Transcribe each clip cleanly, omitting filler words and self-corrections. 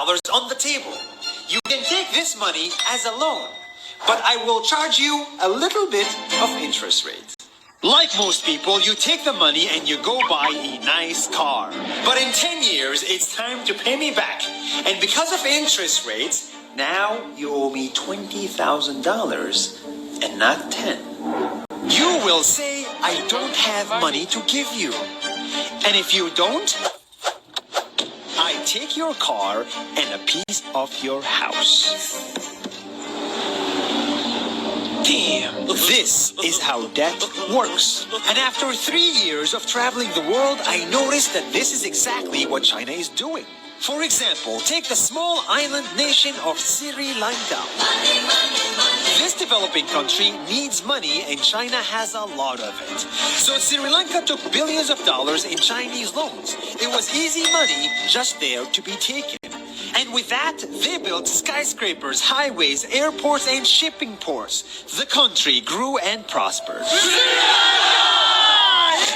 on the table. You can take this money as a loan, but I will charge you a little bit of interest rate. Like most people, you take the money and you go buy a nice car. But in 10 years, it's time to pay me back. And because of interest rates, now you owe me $20,000 and not 10. You will say, I don't have money to give you. And if you don't, I take your car and a piece of your house. Damn. This is how debt works. And after 3 years of traveling the world, I noticed that this is exactly what China is doing. For example, take the small island nation of Sri Lanka. This developing country needs money and China has a lot of it. So Sri Lanka took billions of dollars in Chinese loans. It was easy money just there to be taken. And with that, they built skyscrapers, highways, airports, and shipping ports. The country grew and prospered.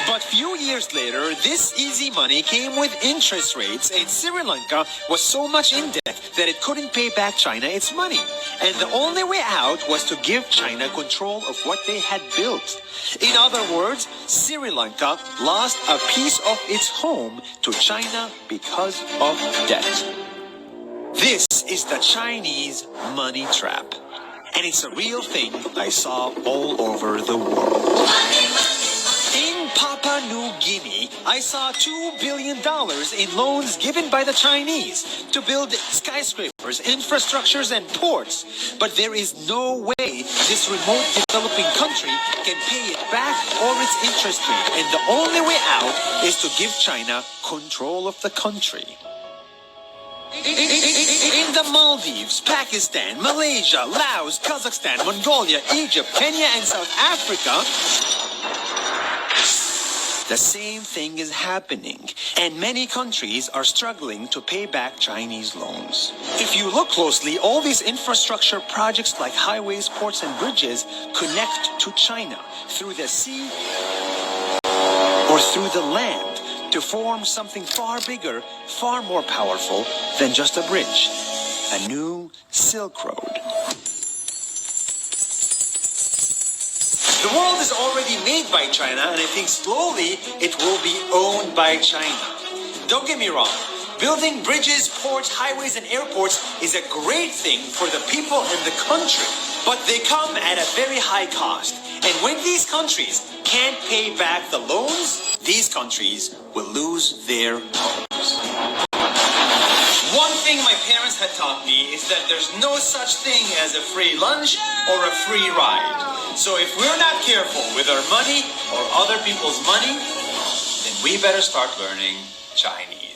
But few years later, this easy money came with interest rates, and Sri Lanka was so much in debt that it couldn't pay back China its money. And the only way out was to give China control of what they had built. In other words, Sri Lanka lost a piece of its home to China because of debt. This is the Chinese money trap. And it's a real thing I saw all over the world. In Papua New Guinea, I saw $2 billion in loans given by the Chinese to build skyscrapers, infrastructures, and ports. But there is no way this remote developing country can pay it back or its interest rate. And the only way out is to give China control of the country. In the Maldives, Pakistan, Malaysia, Laos, Kazakhstan, Mongolia, Egypt, Kenya, and South Africa, the same thing is happening, and many countries are struggling to pay back Chinese loans. If you look closely, all these infrastructure projects like highways, ports, and bridges connect to China through the sea or through the land to form something far bigger, far more powerful than just a bridge, a new Silk Road. The world is already made by China, and I think slowly it will be owned by China. Don't get me wrong. Building bridges, ports, highways, and airports is a great thing for the people and the country. But they come at a very high cost. And when these countries can't pay back the loans, these countries will lose their homes. One thing my parents had taught me is that there's no such thing as a free lunch or a free ride. So if we're not careful with our money or other people's money, then we better start learning Chinese.